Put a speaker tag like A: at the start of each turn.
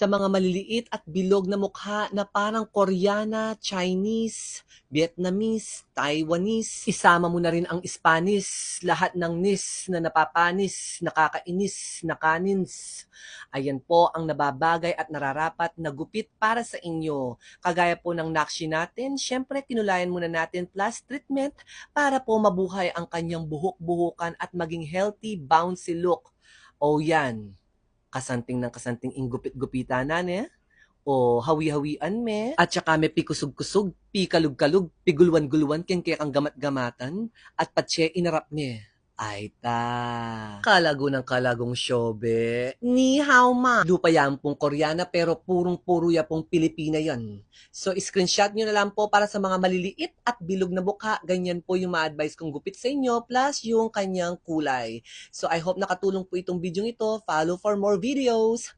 A: Sa mga maliliit at bilog na mukha na parang Koreana, Chinese, Vietnamese, Taiwanese. Isama mo na rin ang Spanish, lahat ng nis na napapanis, nakakainis, nakanins. Ayan po ang nababagay at nararapat na gupit para sa inyo. Kagaya po ng nakshi natin, syempre kinulayan muna natin plus treatment para po mabuhay ang kanyang buhok-buhukan at maging healthy, bouncy look. O yan, kasanting ng kasanting inggupit-gupitan na niya, o hawi-hawian me, at saka may pikusog-kusog, pikalug-kalug, pigulwan-gulwan, keng-keng gamat-gamatan, at patse inarap me. Ay ta. Kalago ng kalagong syobe. Ni hao ma. Lupa yan pong Koreana pero purong-puro ya pong Pilipina yan. So, screenshot nyo na lang po para sa mga maliliit at bilog na mukha. Ganyan po yung ma-advise kong gupit sa inyo plus yung kanyang kulay. So, I hope nakatulong po itong video ito. Follow for more videos.